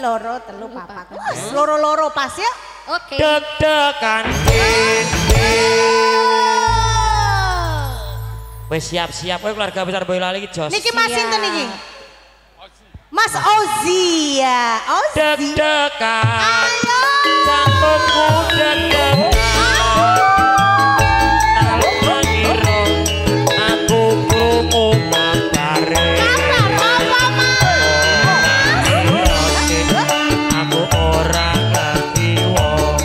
loro, telu, papat. Loro-loro pas ya. Oke. Deg-degan. Wes siap-siap kowe keluarga besar Boyolali iki jos. Niki Mas sinten niki? Mas Ozi ya. Ozi. Deg-degan. Ayo. Jantungku deg-degan. Aku krungu kabare. Kabar apa Mas? Aku ora ngerti wong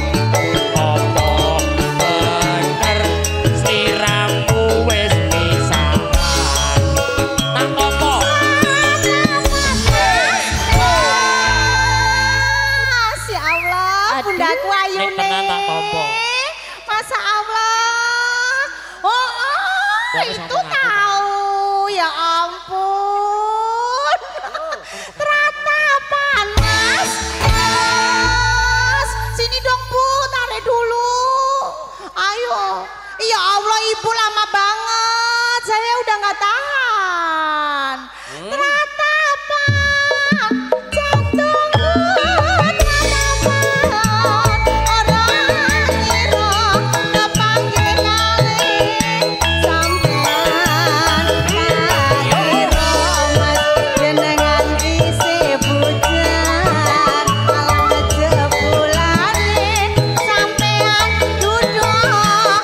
apa bener sliramu wis pisahan. Tak apa? Masya Allah, bundaku ayu Nek tenan tak tompo. Masya Allah. Oh, itu tahu. Ya ampun. Teratapan Mas. Mas, sini dong Bu, tarik dulu. Ayo. Ya Allah Ibu lama banget. Saya udah nggak tahan. Teratapan jantungku teratapan orang ngira kepanggil ngalih sampean kira Mas jenengan isi bujang malah jebulane sampean duduk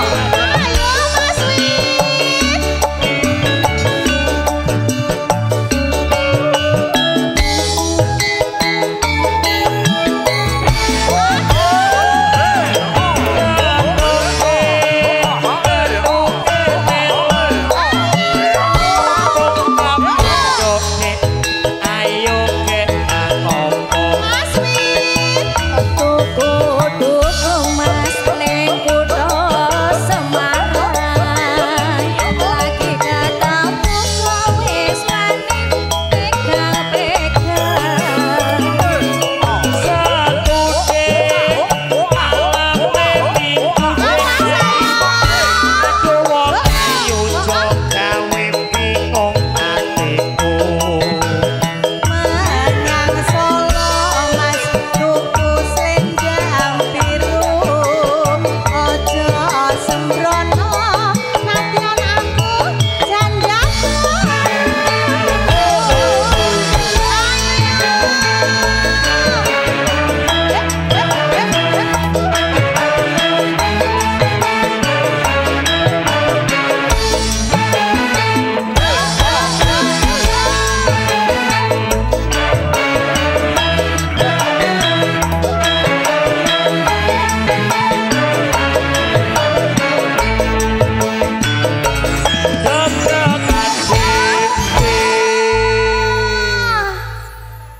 ayo Mas Win. Ayo ke apa? Mas Win. Tuku duduk Mas ning kutha Semarang. Lagi ketemu wis wani pegang-pegang. Satu ke alam Aduh wong ayu gawe bingung atiku. Menyang Solo Mas tuku selendang biru ojo sembrono nadyan aku jandaku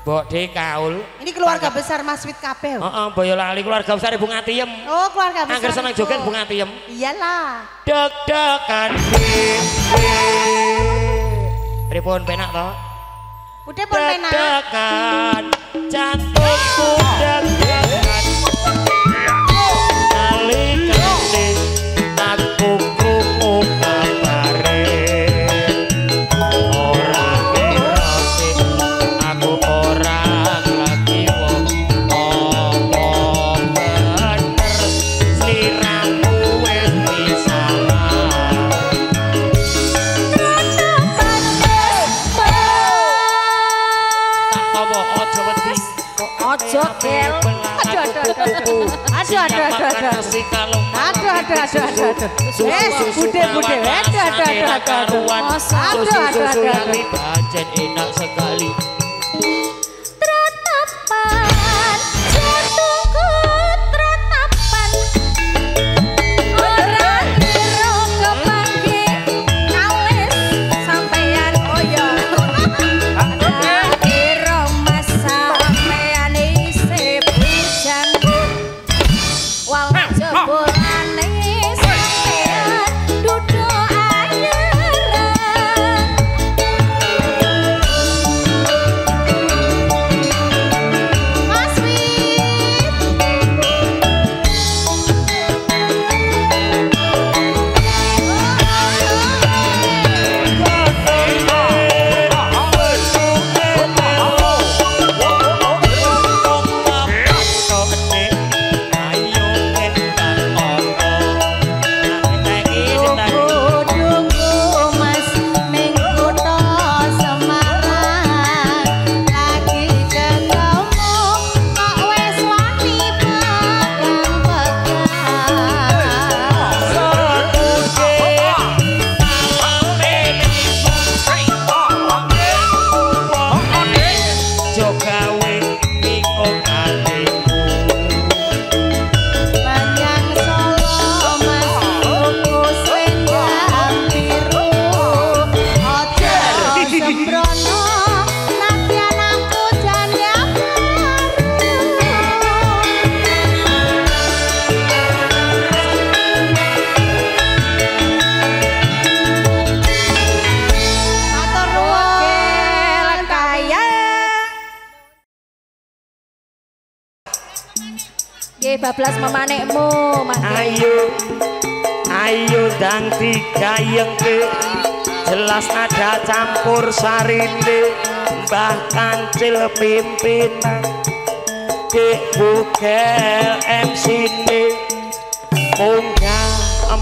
Mbok De kaul. Ini keluarga besar Mas Wit kabeh. Heeh, Boyolali keluarga besar Ibu Ngatiem. Oh, keluarga besar. Angger seneng itu. joget Bu Ngatiem. Iyalah. Deg-degan. Pripun penak to? Udah pun penak. Deg-degan. Jantungku deg-degan. Nalikane aku krungu kabare. Ora ngerti aku ora lagi wong apa bener sliramu wis pisahan. Tak apa aja wedi. Ojo gel. Pancen enak sekali. Tratapan jantungku tratapan orang kira kepanggih alis sampeyan koyo kira Mas sampeyan isi bujang wal jebulane sampeyan duduk anyarang. Mas Wit. bablas memanekmu Mas. Ayo dang digayengke jelas ada campur sarine Mbah Kancil pimpinan Dik Bugel MC-ne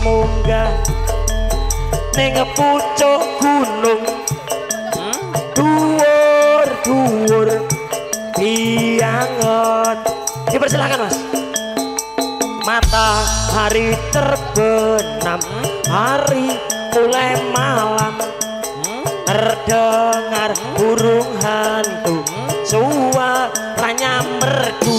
munggah ning pucuk gunung dhuwur dianget dipersilakan Mas. Matahari terbenam, hari mulai malam, terdengar burung hantu, suaranya merdu.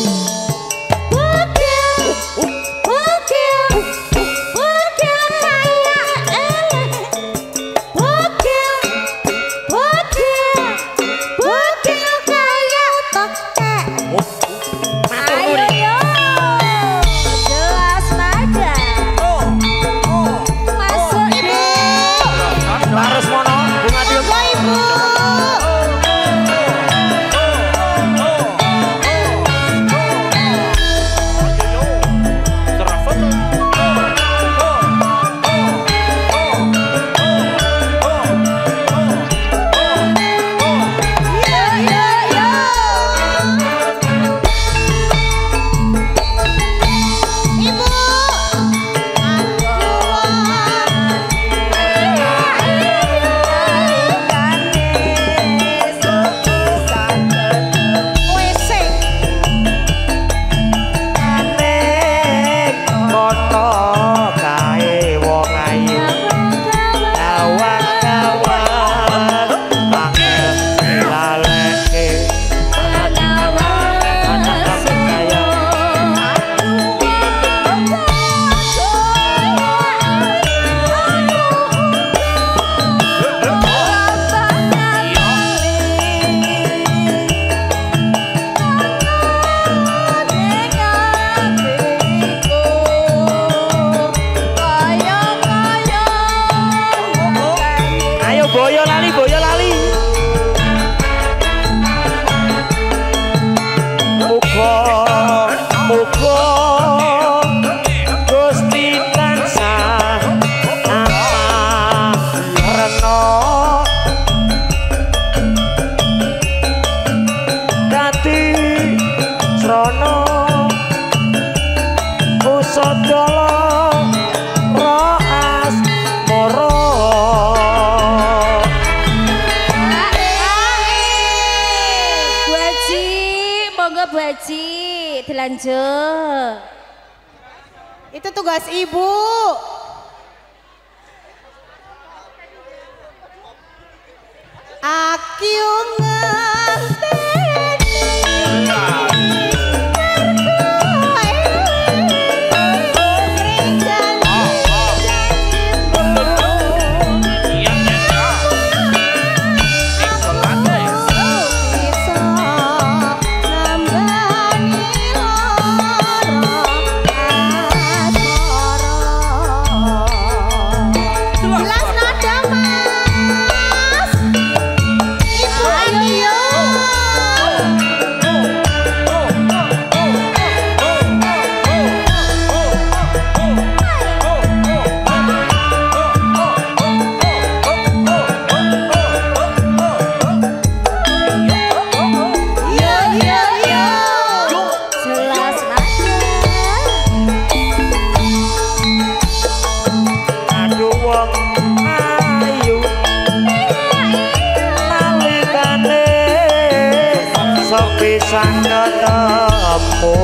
Dilanjut. Itu tugas ibu. Aku sang ketemu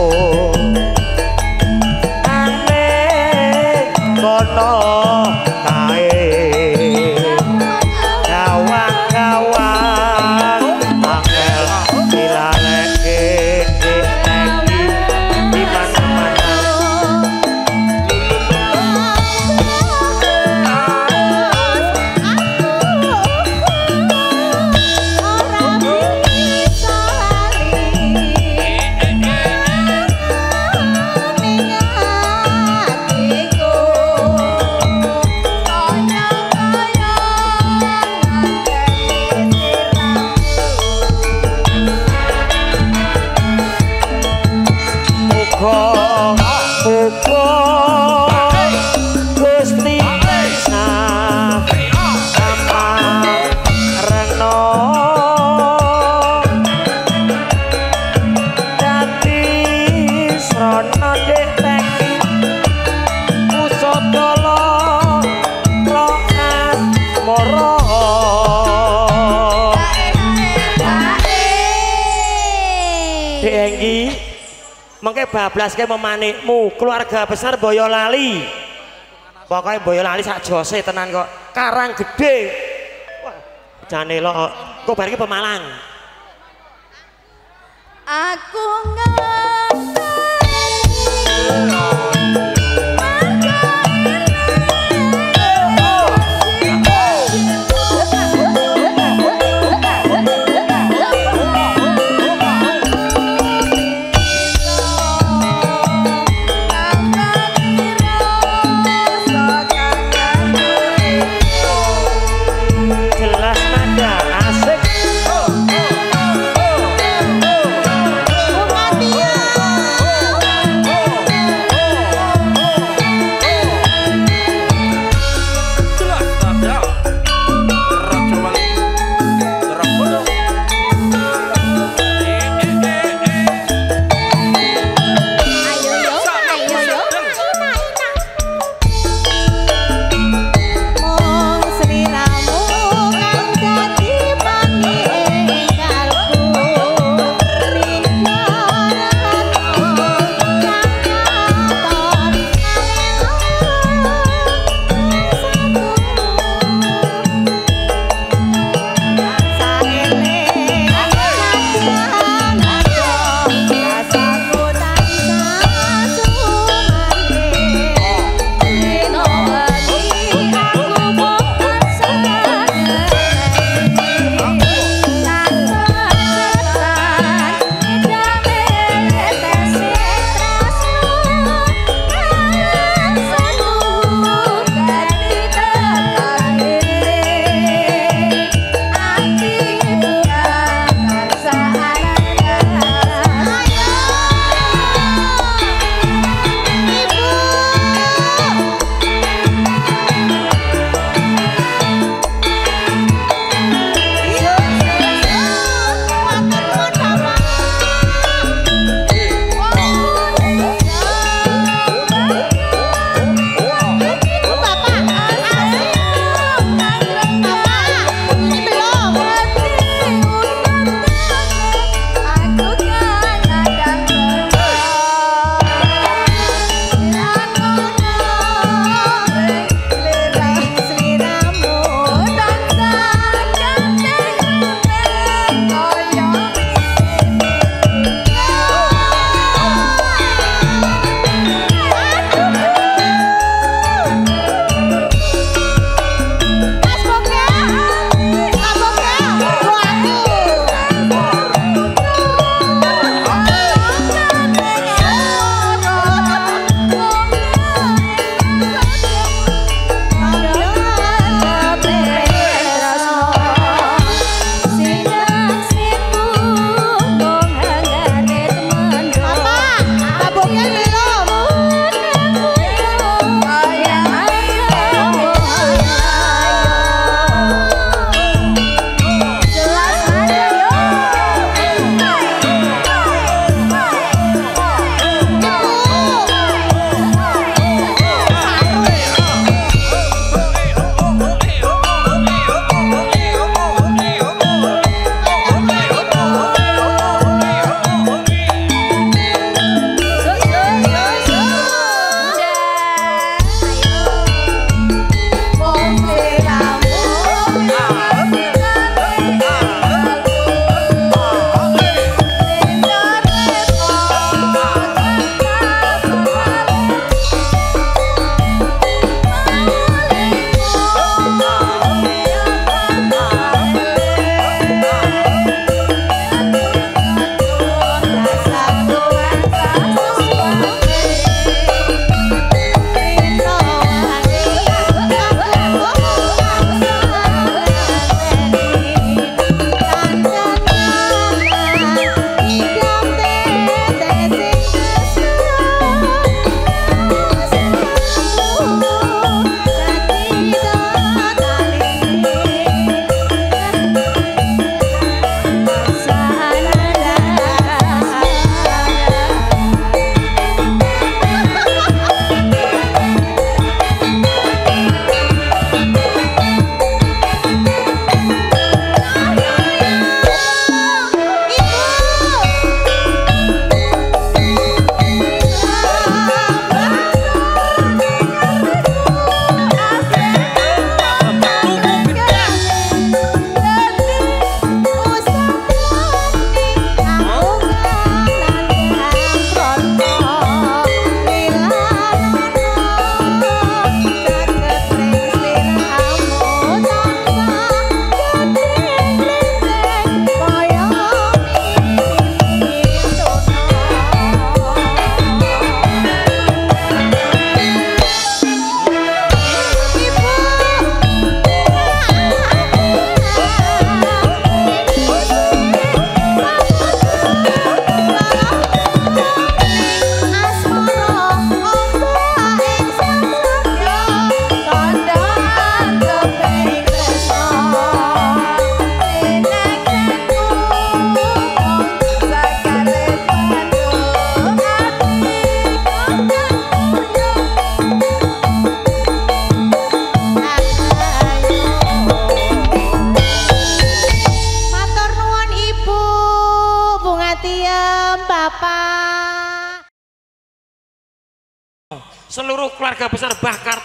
aneh kono kae kawan-kawan angel dilaleke lagi di mana-mana ke bablas ke memanikmu keluarga besar Boyolali pokoknya Boyolali sak jose tenan kok Karang Gede wah jane lo kok bareng Pemalang aku ngerti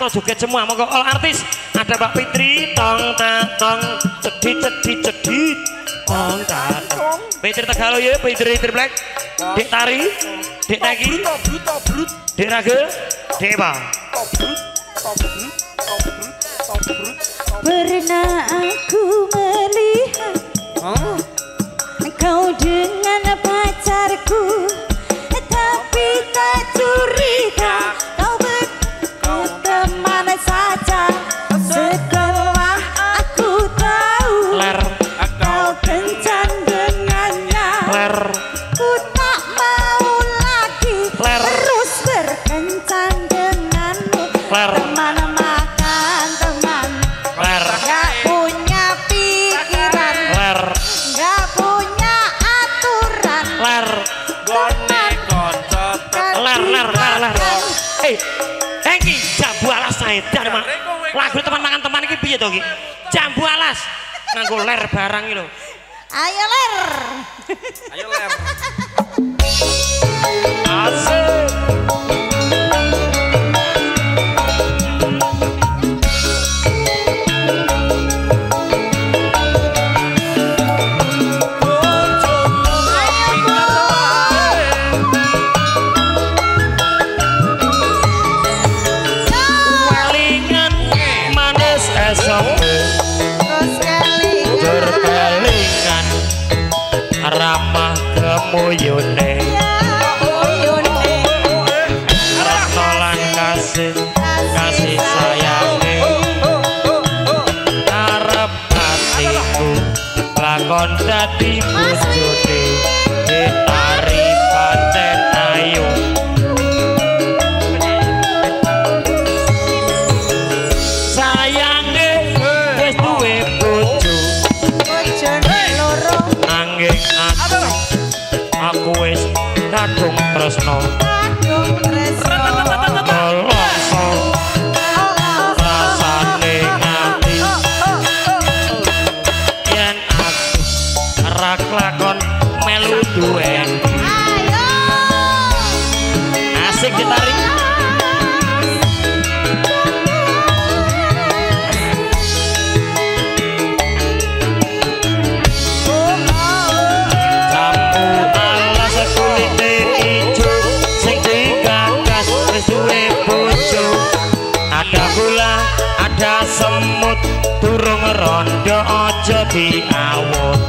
peserta joget semua. Monggo all artis. Ada Mbak Fitri, tong tong, cedit cedit cedit, tong tong. Fitri Tegalo ya, Fitri Triplek. Dek Tari, Dek Neki, Dek Ragil, Dek Eva. Pernah aku melihat kau dengan pacarku, tapi tak curiga kau berteman saja. Setelah aku tahu kau kencan dengannya, ku tak mau lagi terus berkencan denganmu. Teman makan teman, gak punya pikiran, gak punya aturan. Iki jambu alas Saedan mak. Lagu teman makan teman iki piye to iki? Jambu alas nganggo ler barang iki lho. Ayo ler. Ayo ler. Asik. Ramah kemuyune Retolan kasih sayange Arep hatiku lakon dadi bojone Ditari paten ayu sayange wis duwe bojo Bojone loro. nanging aku wis kadung tresno Nelongso rasane ngati yen aku rak lakon melu duwen asik ditarik ada semut durung rondo aja diawut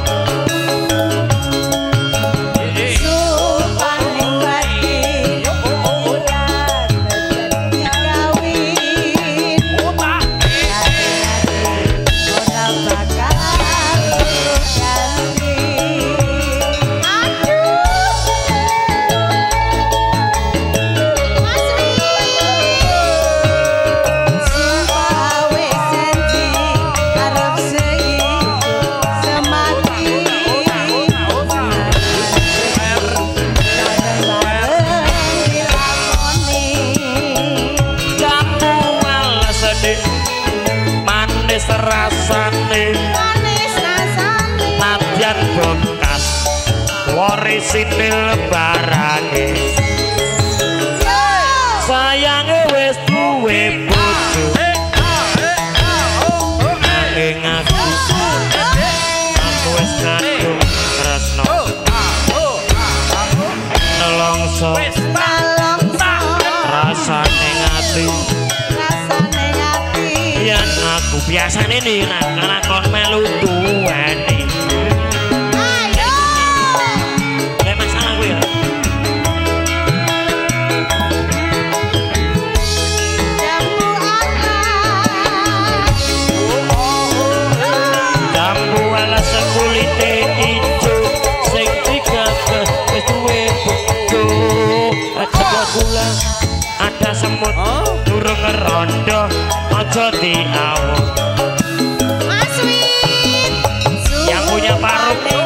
nadyan bekas warisinil barange sayange wis duwe bojo nanging aku wis kadung tresno nelongso rasane ngati yen aku biasane nih lakon melu duweni ada semut durung ngerondo aja diawut yang punya paruh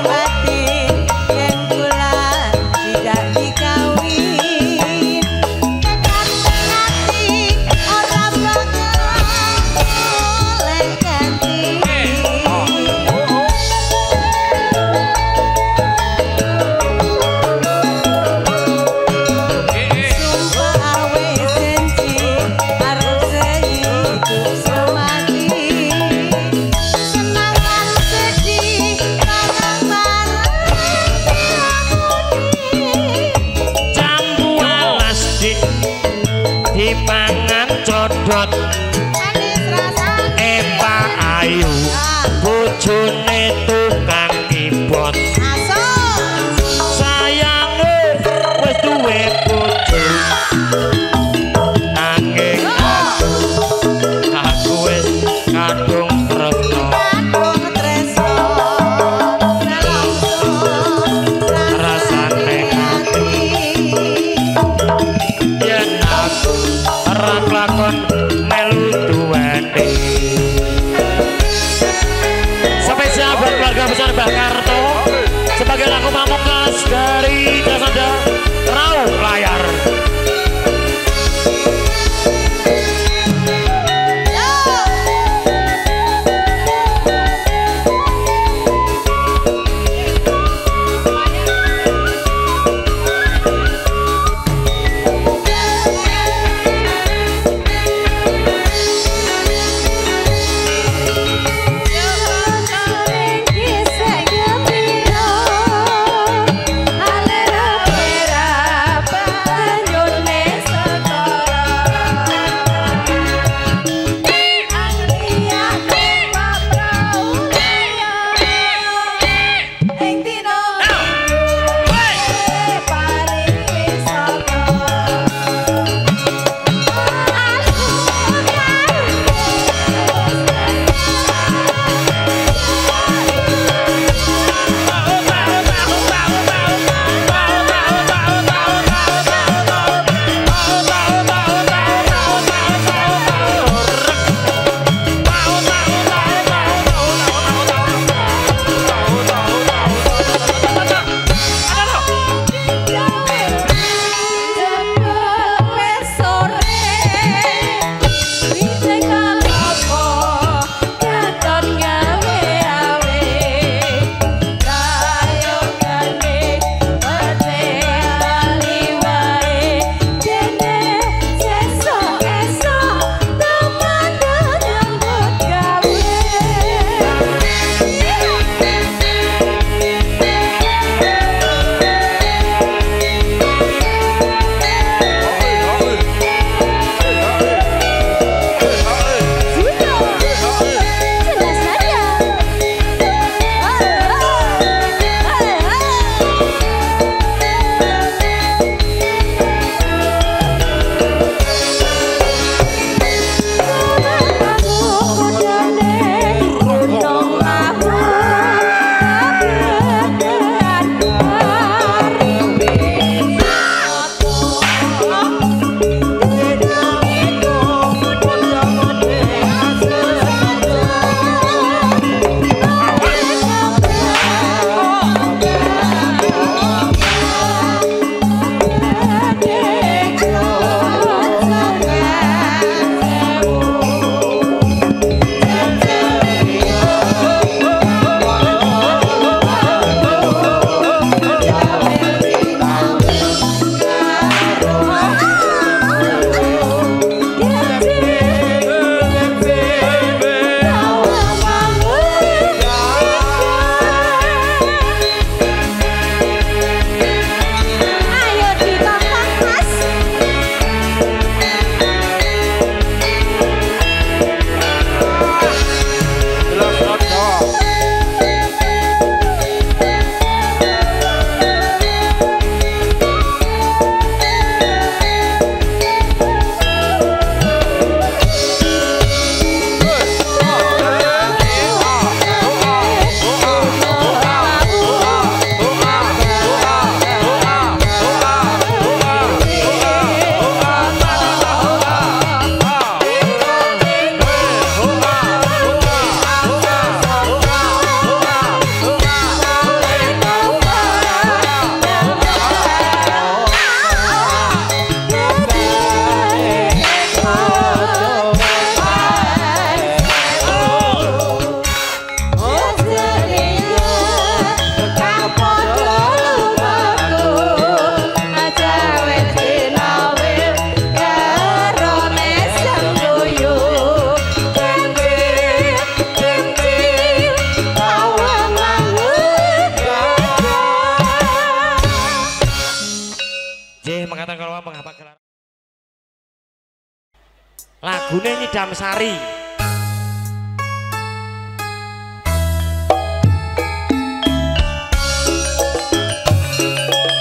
Lagune Nyidam Sari.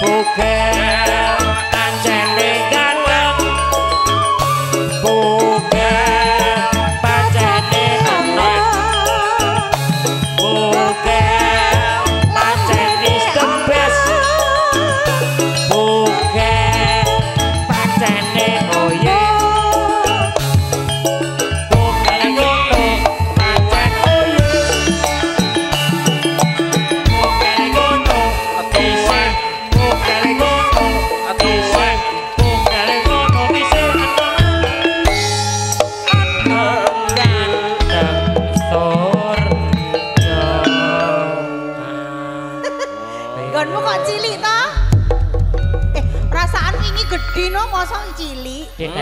Bugel kancene ganteng. Bugel pancene enak. Bugel pancene the best. Bugel pancene oh yeah. Gonmu kok cilik toh? Perasaan ini gede no, mosok cilik. Dek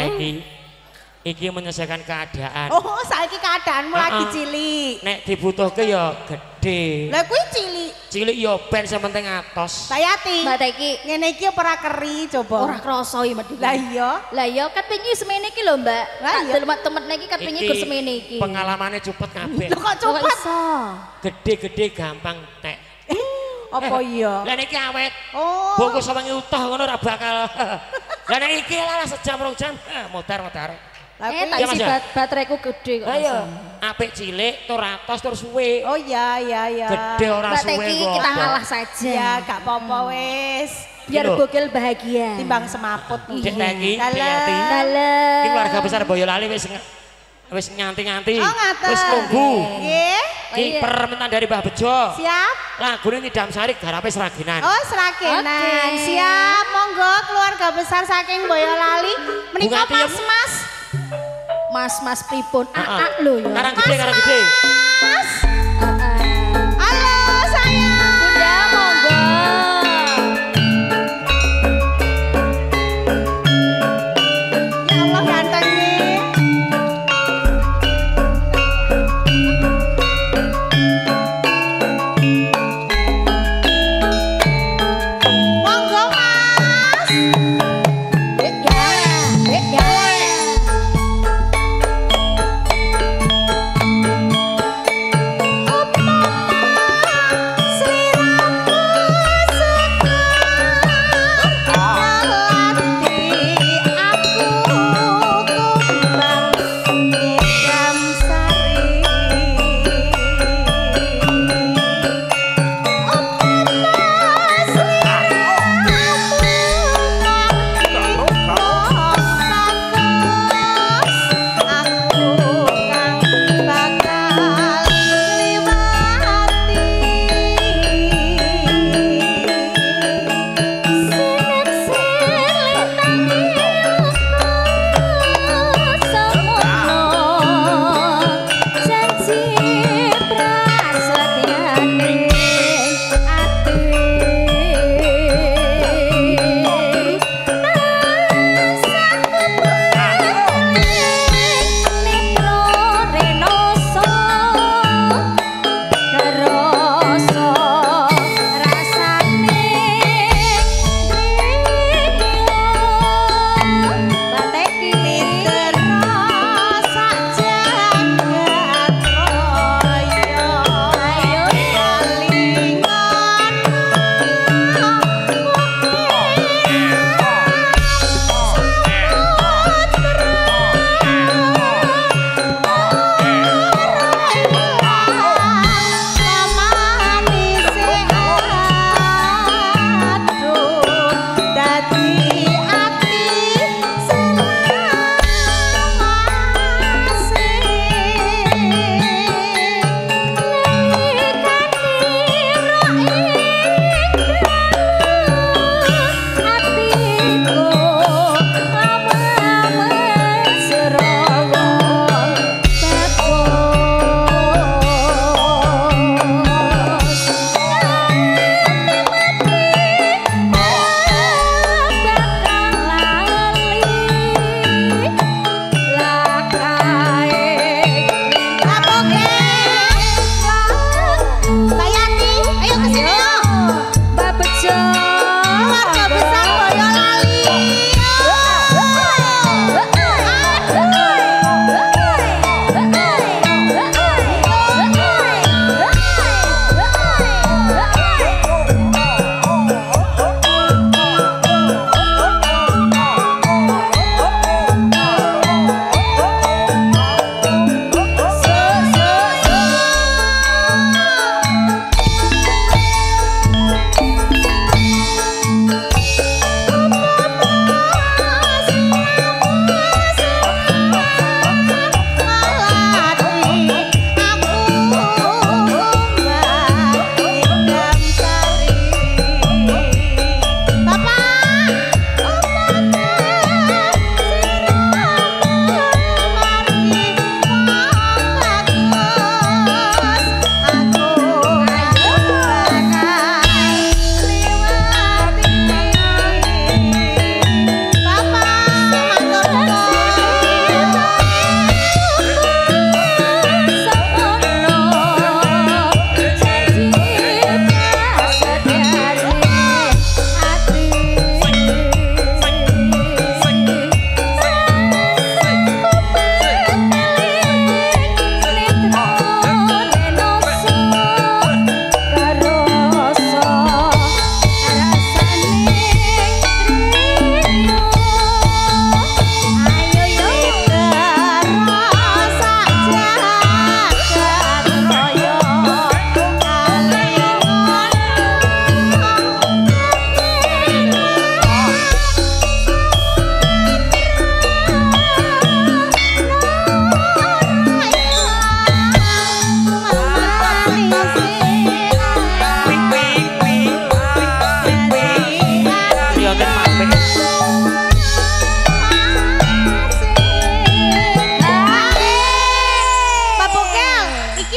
iki menyelesaikan keadaan. Oh, saiki keadaanmu lagi cilik. Nek dibutuhke ya gede. Lah kuwi cilik. Cilik ya ben sing penting atos. Sayati. Mbak Teki. Ngene iki ora keri coba. Ora krasa iki Mbak. Lah iya. Lah iya kan pengen semene iki lho Mbak. Lah Tak iya. temen-temen iki kan pengen gur semene iki. Pengalamannya cepet kabeh. Kok cepet? iso. Gede-gede gampang tek. Apa iya? Lah niki awet. Oh. Bungkus wengi utuh ngono ora bakal. Lah nek iki lah sejam 2 jam muter-muter. Lah Tak Iya, isi Mas, ya? bateraiku gede kok. Ayo, apik cilik tur atos tur suwe. Oh iya iya iya. Gede ora Mbak suwe Teki kok. kita ngalah saja. Ya gak apa-apa wis. Biar Gitu. Gogel bahagia. Timbang semaput. Dek Teki, Dek Dalam. Yati. Dalam. Iki keluarga besar Boyolali wis nyanti-nyanti. Oh ngaten. Wis nunggu. Nggih. Ki iya. permintaan dari Mbah Bejo. Siap. Lagune Nyidam Sari garape Seraginan. Oh, Seragenan. Oke. Siap, monggo keluarga besar saking Boyolali. Menika Bugatti, ya, Bu? Mas. Mas pripun? Heeh. Aa lho ya. Karang gede, karang gede. Mas. Heeh. Halo, sayang. Bunda monggo. Ya Allah ganteng nih. Monggo, Mas. Ya.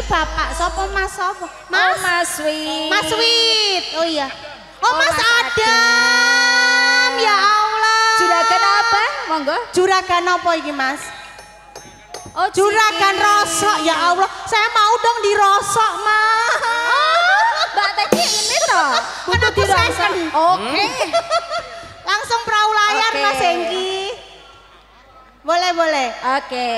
iki bapak sapa Mas sapa? Mas, Mas Wit. Mas Wit. Oh iya. Oh, Mas Mas Adam. Ya Allah. Juragan apa? Monggo. Juragan apa iki, Mas? Oh, Juragan Ciki. rosok. Ya Allah, saya mau dong dirosok, Mas. Oh, Mbak Teki ini toh. Kan aku second. Oke. Langsung perahu layar, Oke. Mas Hengki. Boleh, boleh. Oke.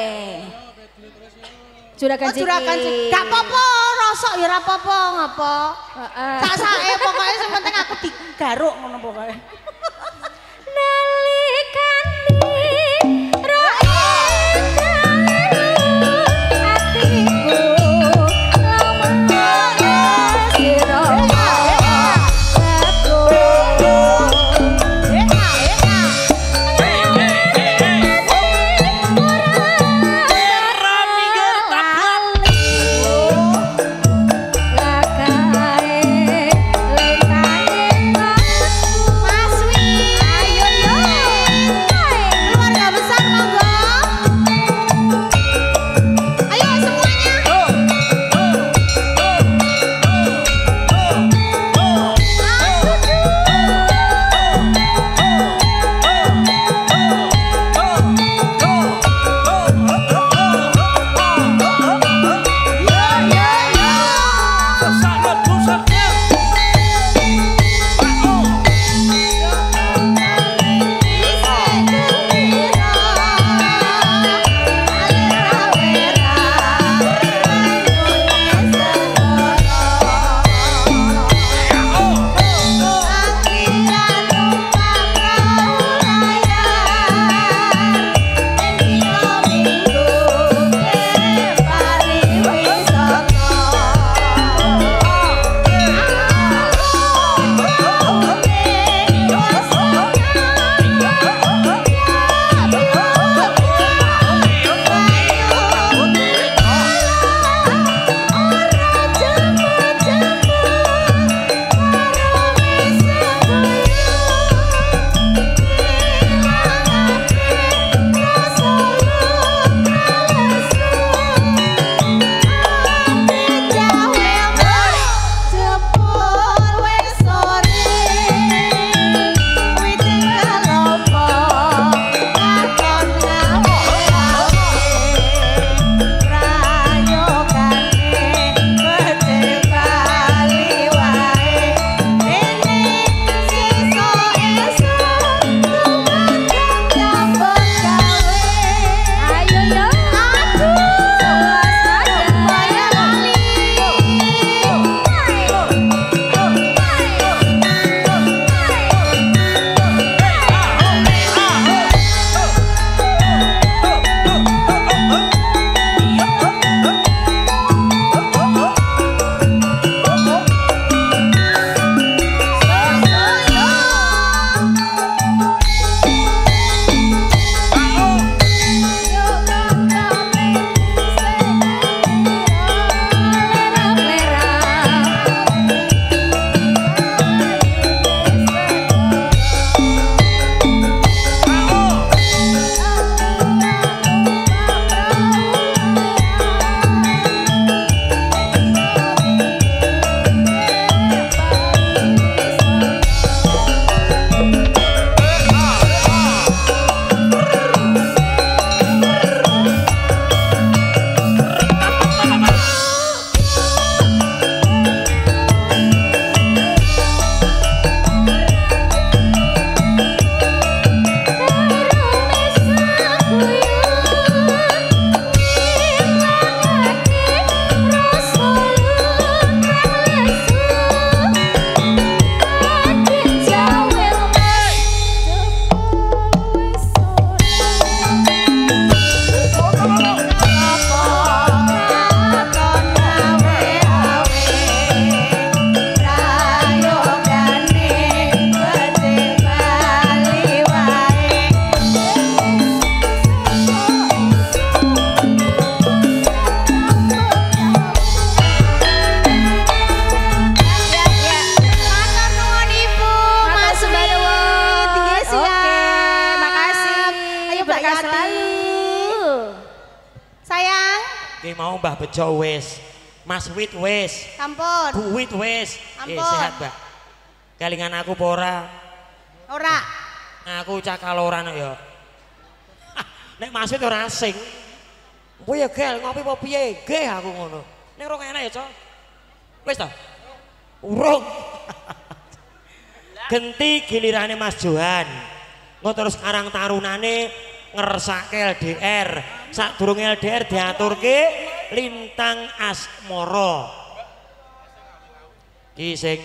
Juragan Oh, juragan Ciki. Gak apa-apa, rosok ya ora apa-apa, ngapa. Heeh. Tak sae pokoknya sing penting aku digaruk ngono pokoknya. Nalikane rakyat atiku lamane sira Mas Wi, ayo yo. Keluarga besar monggo. Ayo semuanya. Ki mau Mbah Bejo wis Mas Wit wis. Sampun. Bu Wit wis. Ampun. Sehat, Mbak. Kelingan aku apa ora? Ora. Aku cak kaloran ya. Nek Mas Wit ora asing. Apa ya gel ngopi apa piye? Nggih aku ngono. Ning ora enak ya, Cok. Wis to? Urung. Genti gilirane Mas Johan. Engko terus karang tarunane ngersake LDR. Sadurunge LDR diaturke Lintang Asmara. Ki sing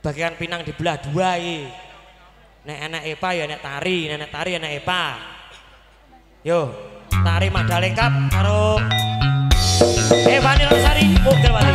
bagian pinang dibelah dua iki. Nek enek Epa ya enek tari, nek tari enek Epa. Yo, tari Madalengkap karo Evani Losari Mugelwati.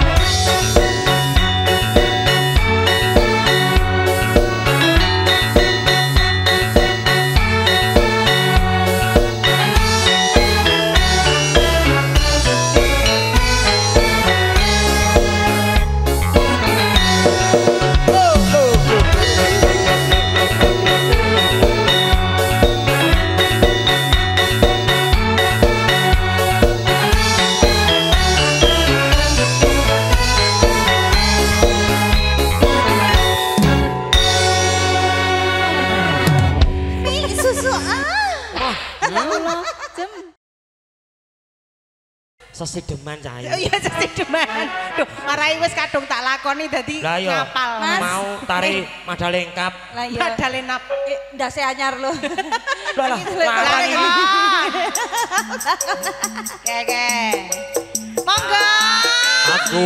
Sesideman cahaya. Oh iya sesideman. Duh, marai wis kadung tak lakoni dadi ngapal. Mas. Mau tari Madalengkap. Lah iya. Madalenap. Ndase anyar lho. Lah larang ini. Oke. Monggo. Aku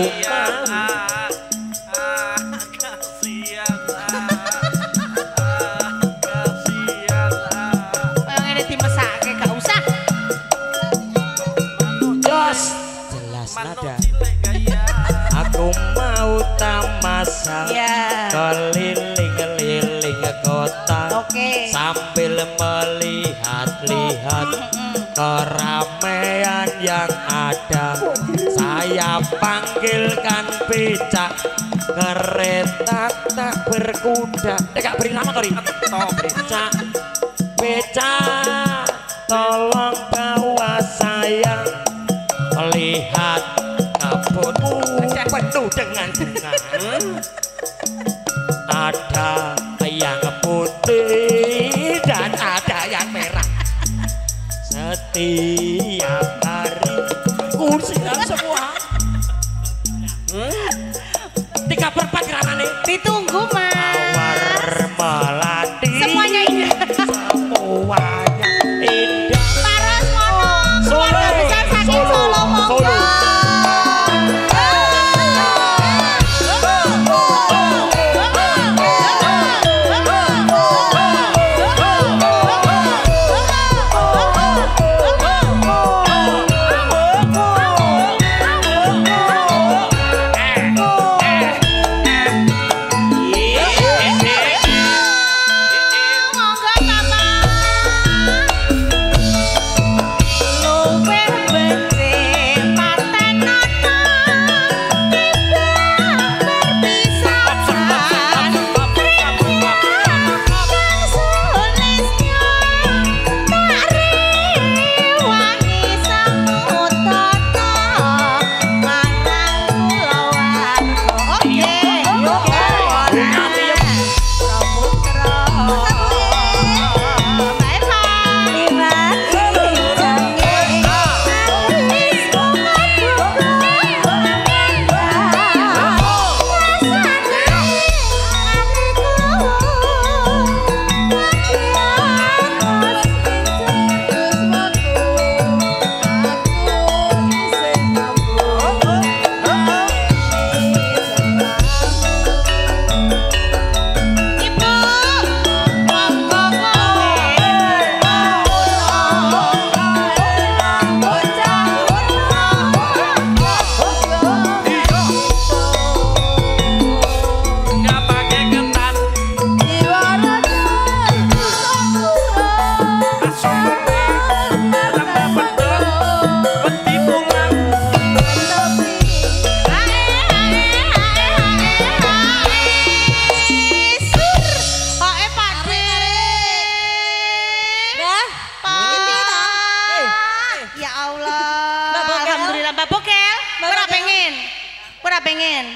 Yang ini dimesake gak usah. Jos jelas nada. Aku mau tamasa keliling-liling kota. Oke. Sambil melihat-lihat keramaian yang ada. Saya panggilkan becak, kereta tak berkuda. Gak beri nama tori. Becak, becak, tolong bawa saya melihat kebunmu penuh dengan bunga. Ada yang putih dan ada yang merah. Setiap hari kursikan semua. 3/4 gramane. Ditunggu, Mas. Mawar melati. Semuanya indah. Semuanya indah. Paras mono. Solo. Keluarga besar saking Solo, monggo. Solo. tak pengen.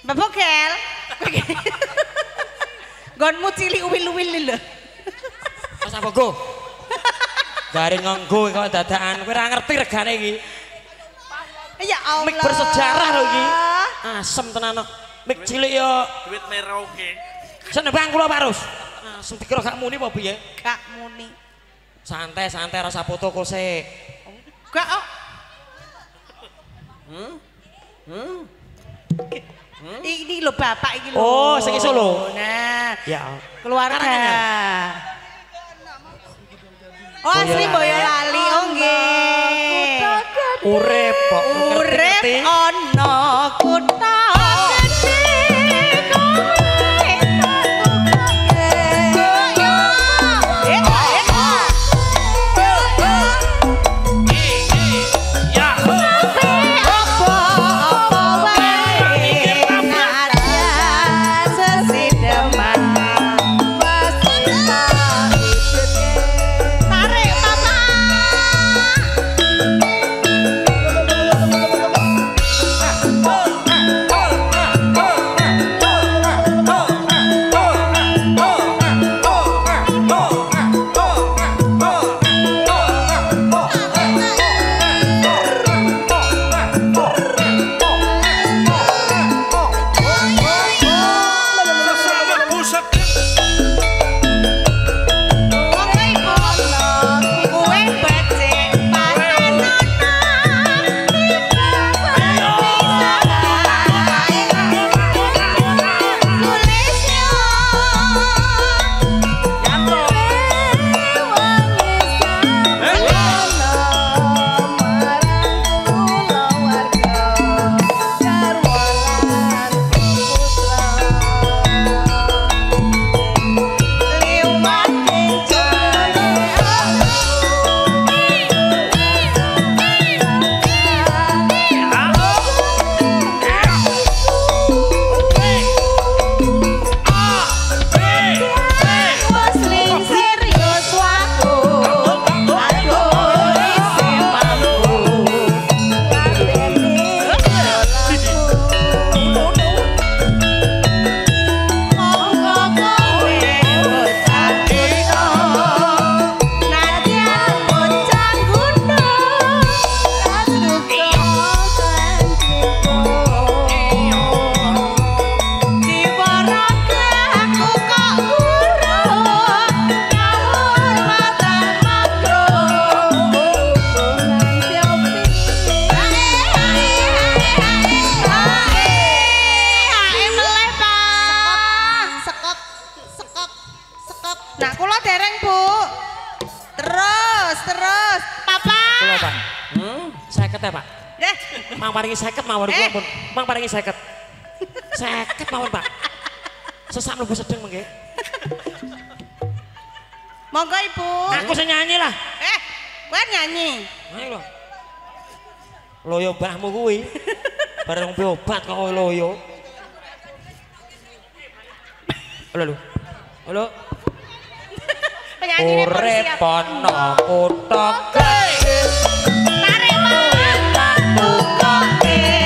Mbak Bokel. Gonmu cilik uwil-uwil lho. Mas apa go? Dari nganggo kok dadakan kowe ora ngerti regane iki. Ya Allah. Mik bersejarah lho iki. Asem tenan. Mik cilik yo duit merauke. Senebang kula Pak Rus. Asem dikira gak muni apa piye? Gak muni. Santai-santai rasa foto kok sik. Gak kok. Ini lho bapak iki lho. Oh, sing iso lho. Nah, Ya. keluarga. Oh, asli Boyolali oh nggih. Urip kok Urip ana kutha Mang paringi 50 mawon kula pun. Mang paringi 50. 50 mawon, Pak. Sesak mlebu sedeng mengke. Monggo Ibu. Aku sing nyanyi lah. Kowe nyanyi. Ayo lho. Loyo mbahmu kuwi. Bareng ngombe obat kok loyo. Halo lho. Halo. Penyanyi urip ana kutha gedhe. Tarik mawon tukoke.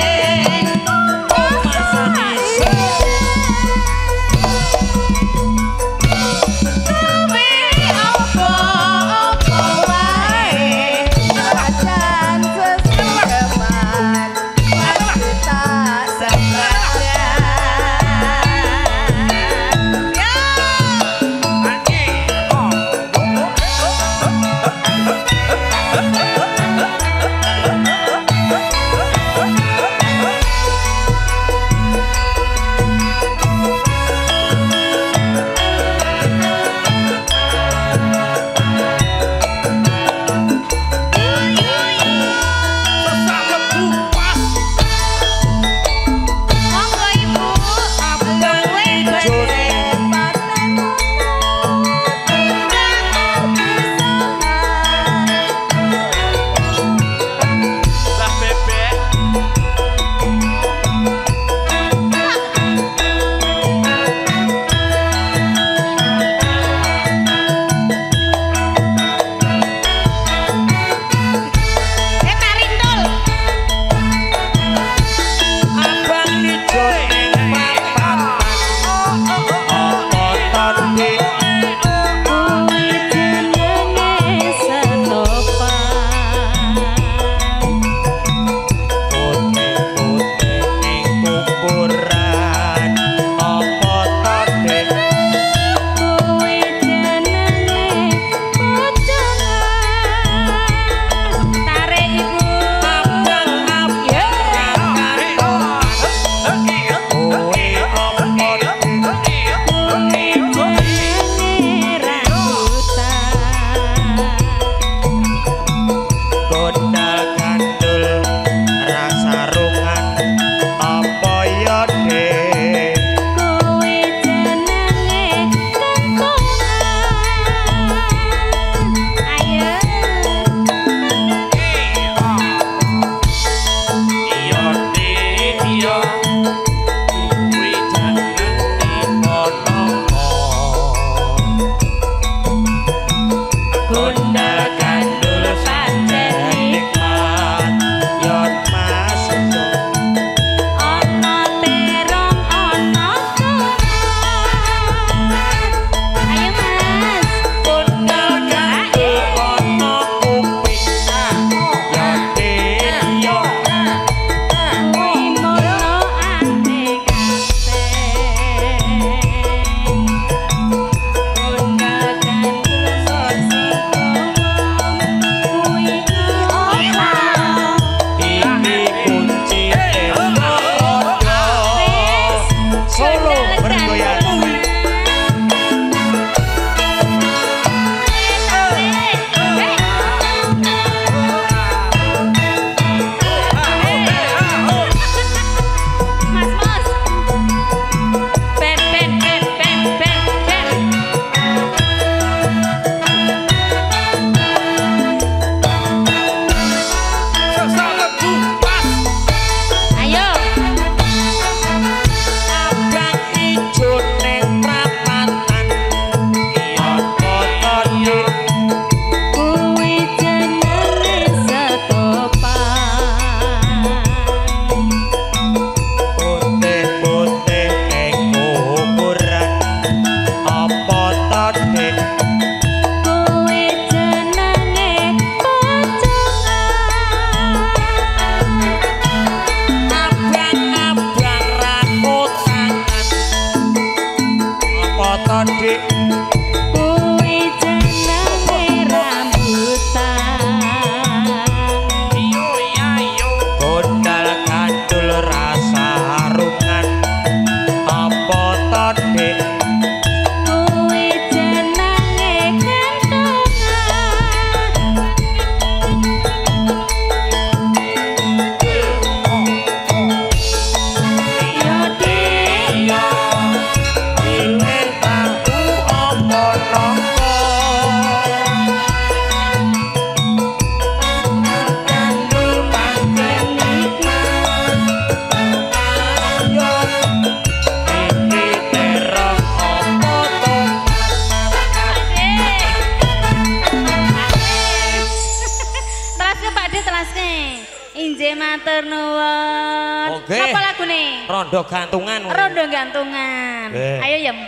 matur nuwun. Oke. Apa lagune? Rondo gantungan. Rondo gantungan. Oke. Ayo Yem.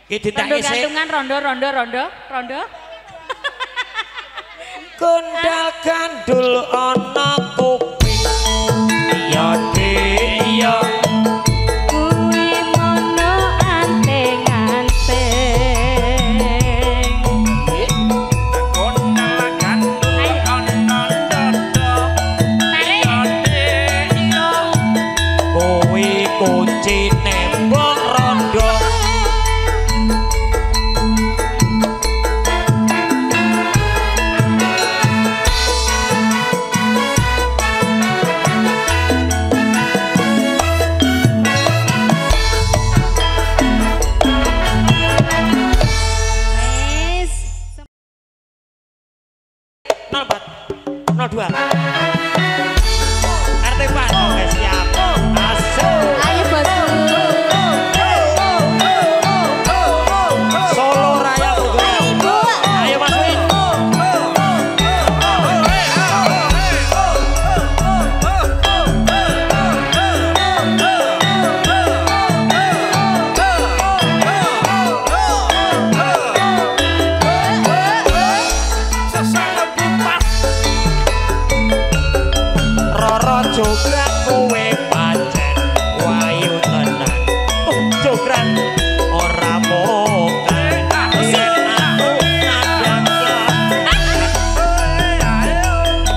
Iki Rondo ditake sik. gantungan rondo. Gondal gandul ana kuping. Iya dik iya. Kuwi mono anteng-anteng. Gondal gandul ana dodo. Kuwi kuncine mbok rondo. Wes. 02 RT 4 oke siap masuk Ayo bosku. Solo Raya Bogor ayo Mas Win Roro jograt kowe pancen wayu tenan jograt ora mokan yen aku nadang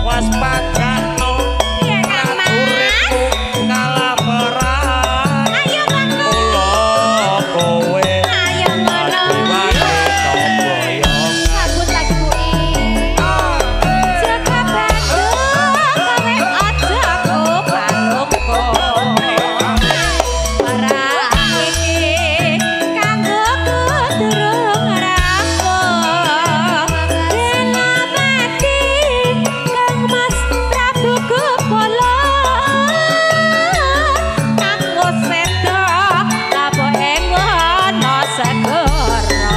waspadakno uripku kalaparan Ayo Bangku. kula kowe Ayo ngono. boyong Sabut lagi kuwi. Jaga Bandung, kowe aja aku balungku. Ora iki kanggo durung rampung. Bela mati Kang Mas Prabu Kepala. Kanggo sedo labuhe ngono segara.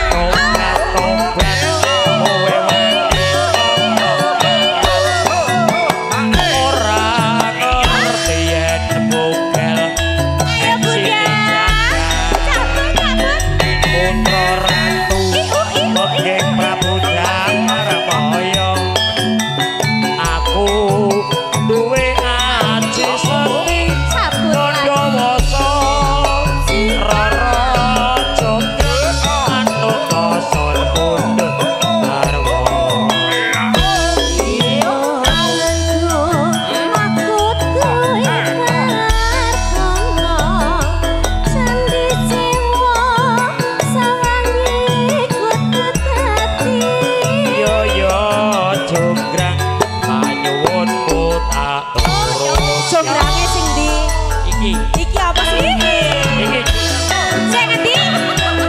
tobat kowe ora ngerti yen bugel Ayo Bunda. Cabut. putra ratu nggih Prabu Jamarmaya aku duwe aji sekti Sabut lagi. Kondowasa Rara Jograt manut kason pundhut garwa yo yo jogran panyuwunku tak turun Jongrange sing ndi? iki Iki apa sih? iki Sing endi?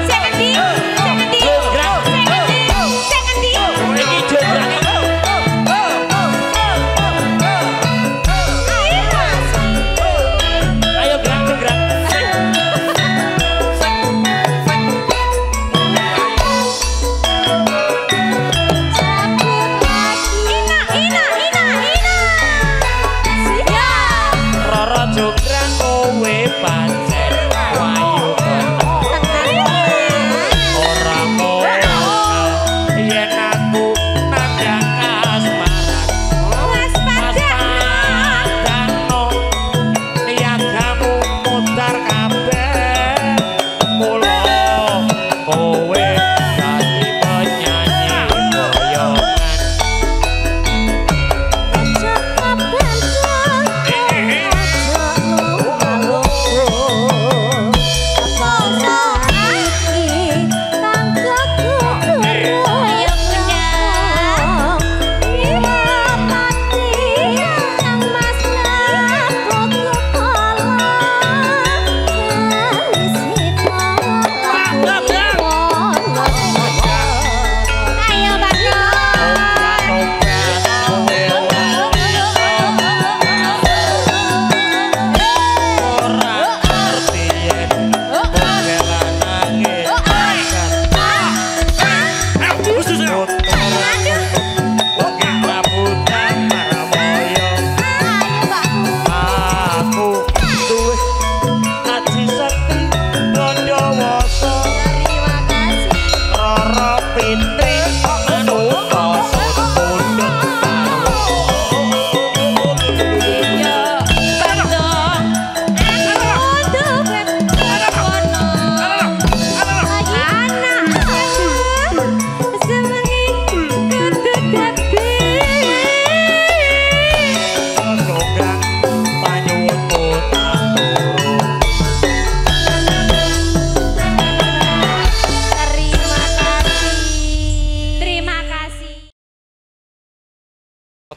Sing endi? Sing endi? Jogran. Sing endi? Sing endi? iki jogran ayo gerak jogran Rara jogran kowe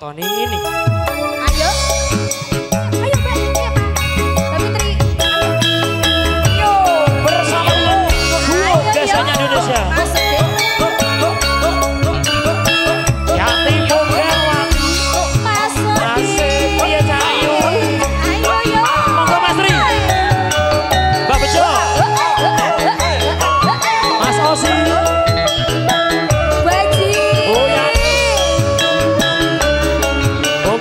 foto ini. Ayo. Ayo Mbak, ini ya Pak. Mbak Fitri. Yo. Bersama duo biasanya Indonesia. Masuk deh. Yati Punggarwati. Masuk. Asik Buya Cahayu. Ayo yo. Monggo Mas Tri. Mbak Bejo. Mas Osi. Baji. Oh ya. Oh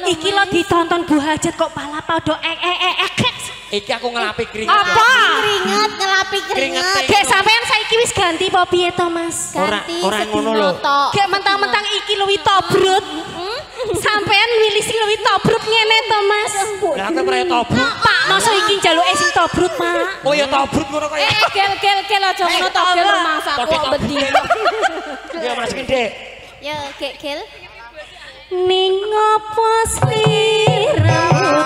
Iki lo ditonton Bu Hajat kok pala padha Iki aku ngelapi keringet. Apa? Keringet, ngelapi keringet. Gek sampean saiki wis ganti apa piye to, Mas? Ganti Ora ngono lho. Gek mentang-mentang iki luwih tobrut. Sampean milih sing luwih tobrut ngene to, Mas? Lah aku pernah tobrut. Pak, masa iki njaluke sing tobrut, Pak? Oh ya tobrut ngono kaya. Gel aja ngono to, gel mangsaku kok bendi. Ya masukin, Dek. Ya, gel. Ning apa sliramu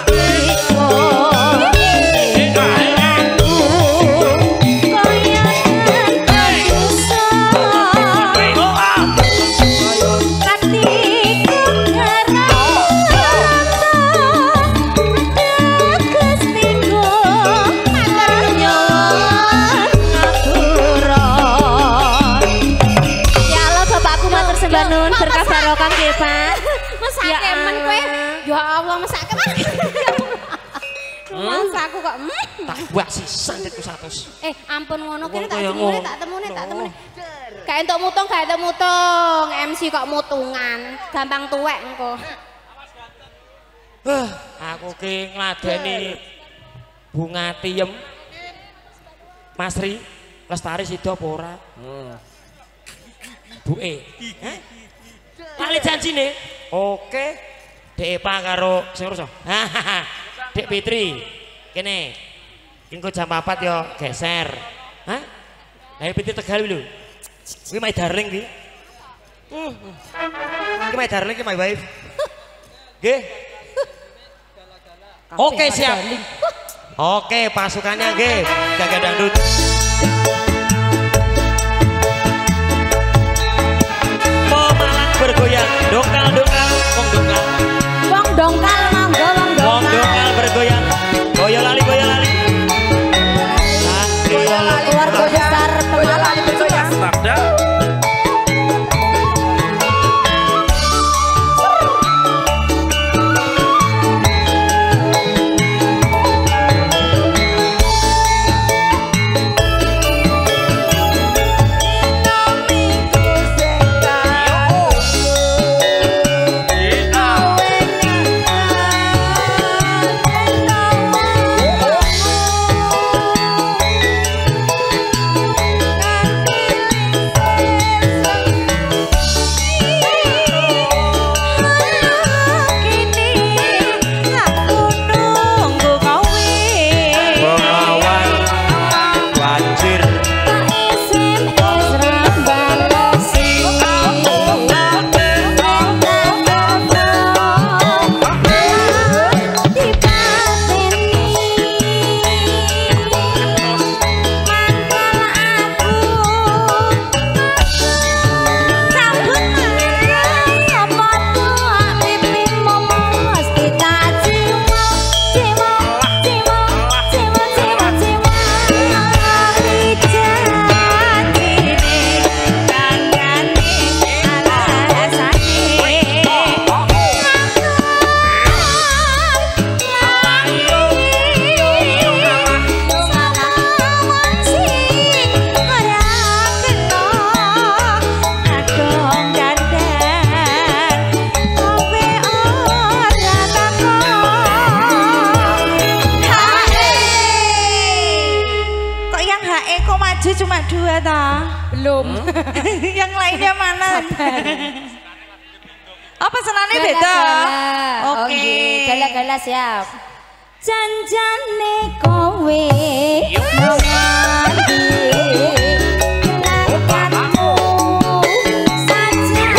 berkah barokah nggih, Pak. Mesake men kowe. Ya Allah, mesake men. Masaku kok. Tak buak sisan ditku 100. Ampun ngono kene tak Kaya temune, tak temune. Gak entuk mutung. MC kok mutungan. Gampang tuwek engko. Aku ki ngladeni Bunga Tiem. Mas Ri, Lestari sida apa ora? Buke. Lali janjine. Oke. Dek Epa karo sing urus. Dek Fitri. Kene. Engko jam 4 yo geser. Hah? Lah Fitri Tegal lho. Kuwi my darling iki. Iki my darling iki my wife. Nggih. Oke, siap. Oke, pasukannya nggih. Jaga dangdut. Bergoyang, dongkal, wong dongkal bergoyang, goyang lali, keluarga besar pemalang bergoyang. aja cuma 2 toh. Belum. Yang lainnya mana? Apa senane beda? Gala-gala. Oke. Oh, nggih. Gala-gala siap. Janjane kowe nongandi kelakuanmu saja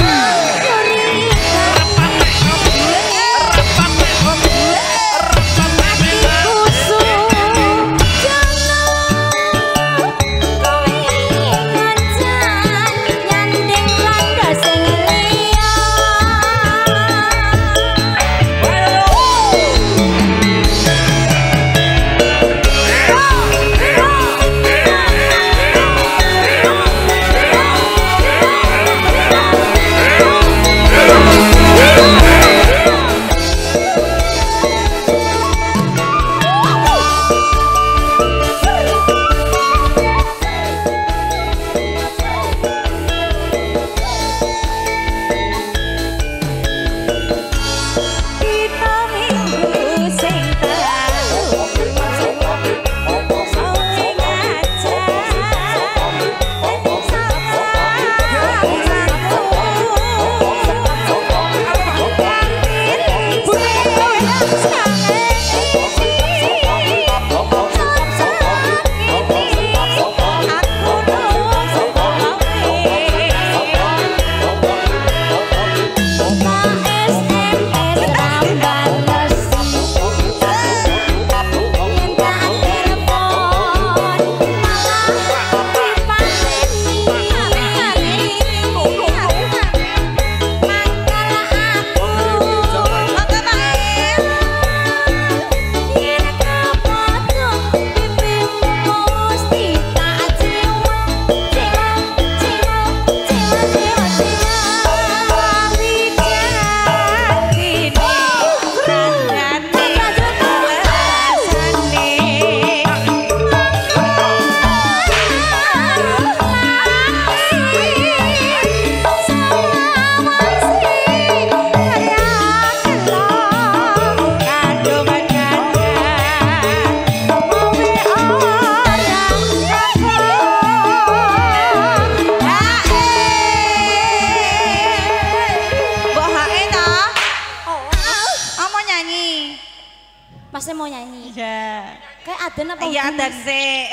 Masnya mau nyanyi? Iya. Kayak adan apa? Iya adan sih.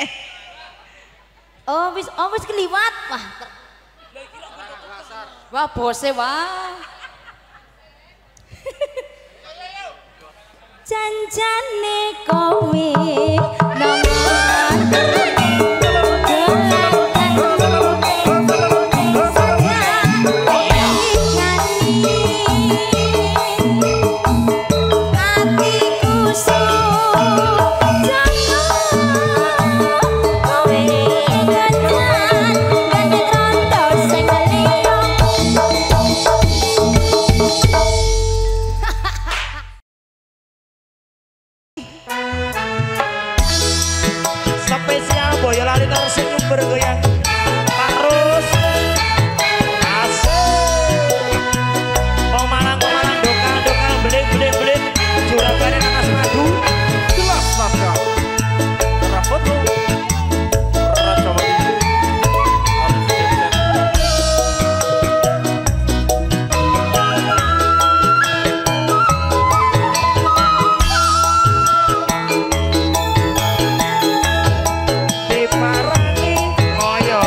Oh wis keliwat. Wah. Wah bose wah. Janjane kowe spesial Boyolali tersenyum bergoyang terus asik mau malang dokang belit juragan atas madu Jelas naskah. Rafoto. Rajawati. Arif Jensen. diparani kaya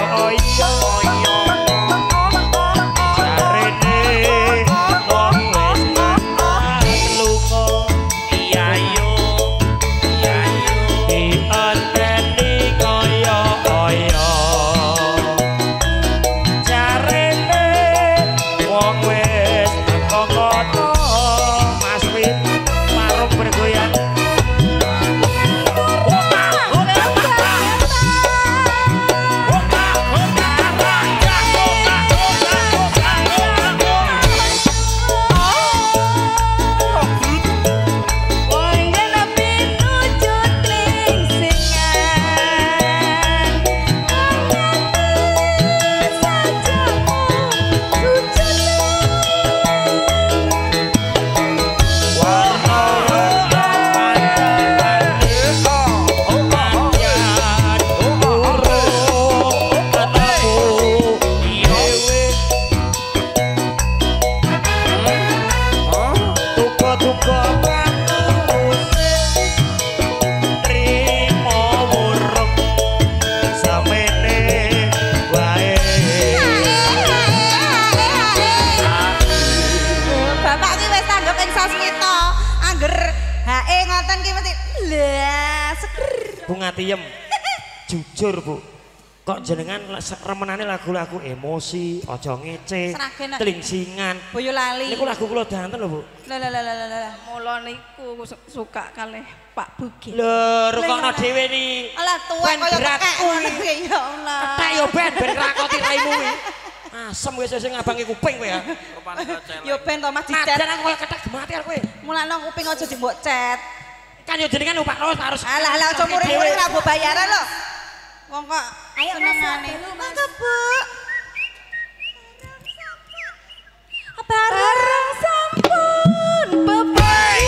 Bu Ngatiem. Jujur, Bu. Kok jenengan remenane lagu-lagu emosi, aja ngece, telingsingan. Boyolali. Niku lagu kula danten lho, Bu. Lah. Mula niku suka kalih Pak Bugil. Lho, rukokno dhewe ni. Alah tuwek kaya tekek ngono kuwi ya Allah. Ketek yo ben rakoti raimu kuwi. Asem wis sing ngabangi kuping kowe ya. Yo ben to Mas dicet. Jangan koyo ketek gemati kowe. Mulane kuping aja dimbok cet. Kan yo jenengan upakno harus. Alah aja muri-muri ora mbok bayaran lho. Wong kok Ayo senengane. Mangga, Bu. Bareng sampun bebai.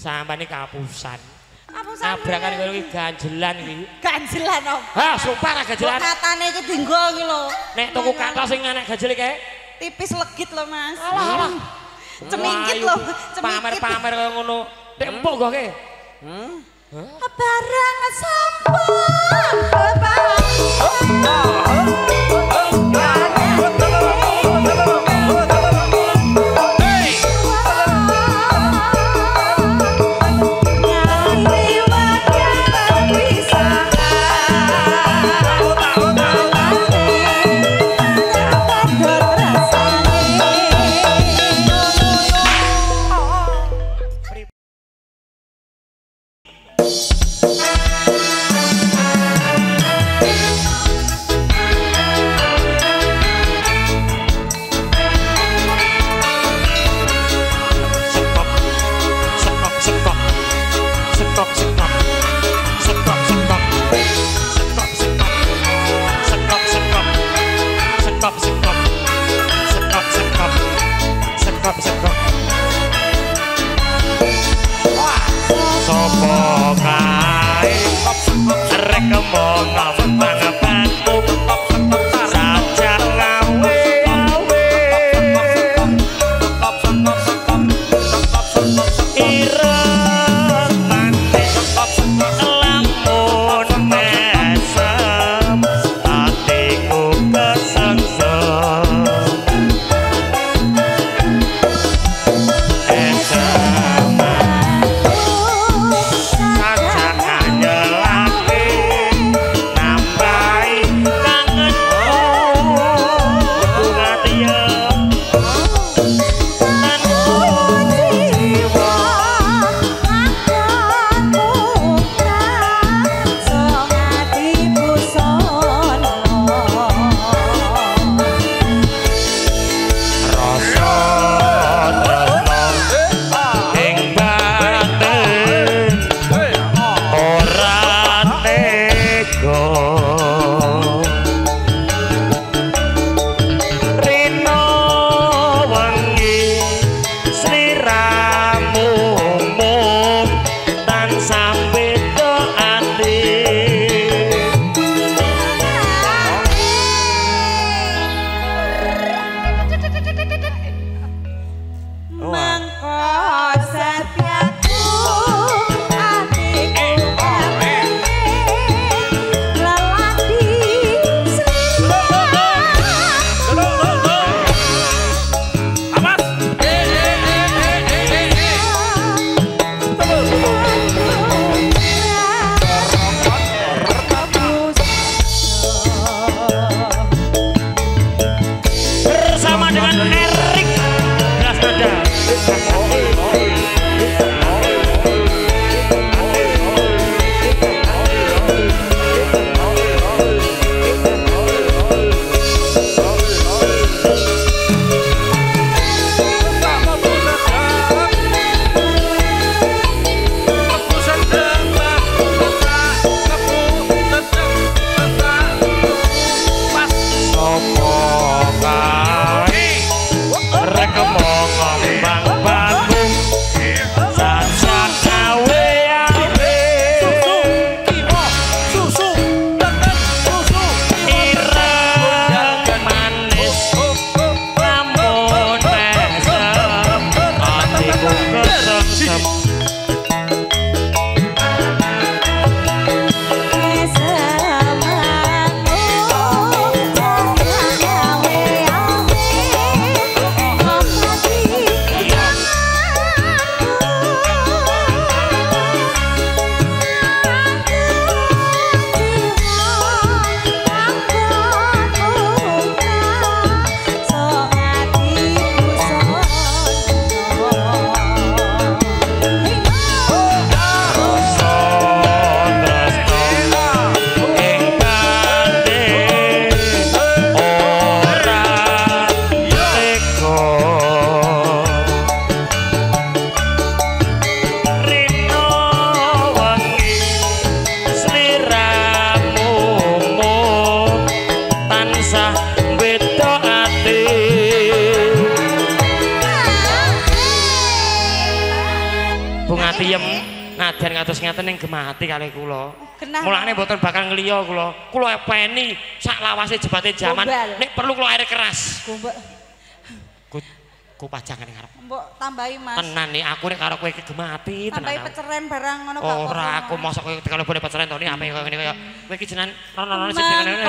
Sampane kapusan. Abrakan kowe iki ganjelan iki. Ganjelan om. Hah, sumpah ra ganjelan. Katane iki dinggo iki lho. Nek tuku kathah sing enek ganjel iki. Tipis legit lho, Mas. Alah. Cemingkit lho, cemingkit. Pamer-pamer kaya ngono. Nek empuk kok ke. Barang sampun bebai. matiem. Nadyan kados ngeten ning gemati kalih kula. Genah. Mulane mboten bakal ngliya kula. Kula epeni sak lawase jebate jaman. Gombal. Nek perlu kula air keras. Gombak. Ku pajangan ning arep. Mbok tambahi Mas. Tenan nih aku nek karo kowe iki gemati tenan. Tambahi peceren barang ngono gak apa-apa. Ora aku mosok kowe kalau boleh peceren to ini apa kaya ngene kaya kowe iki jenengan rono-rono sing Mangko ngene.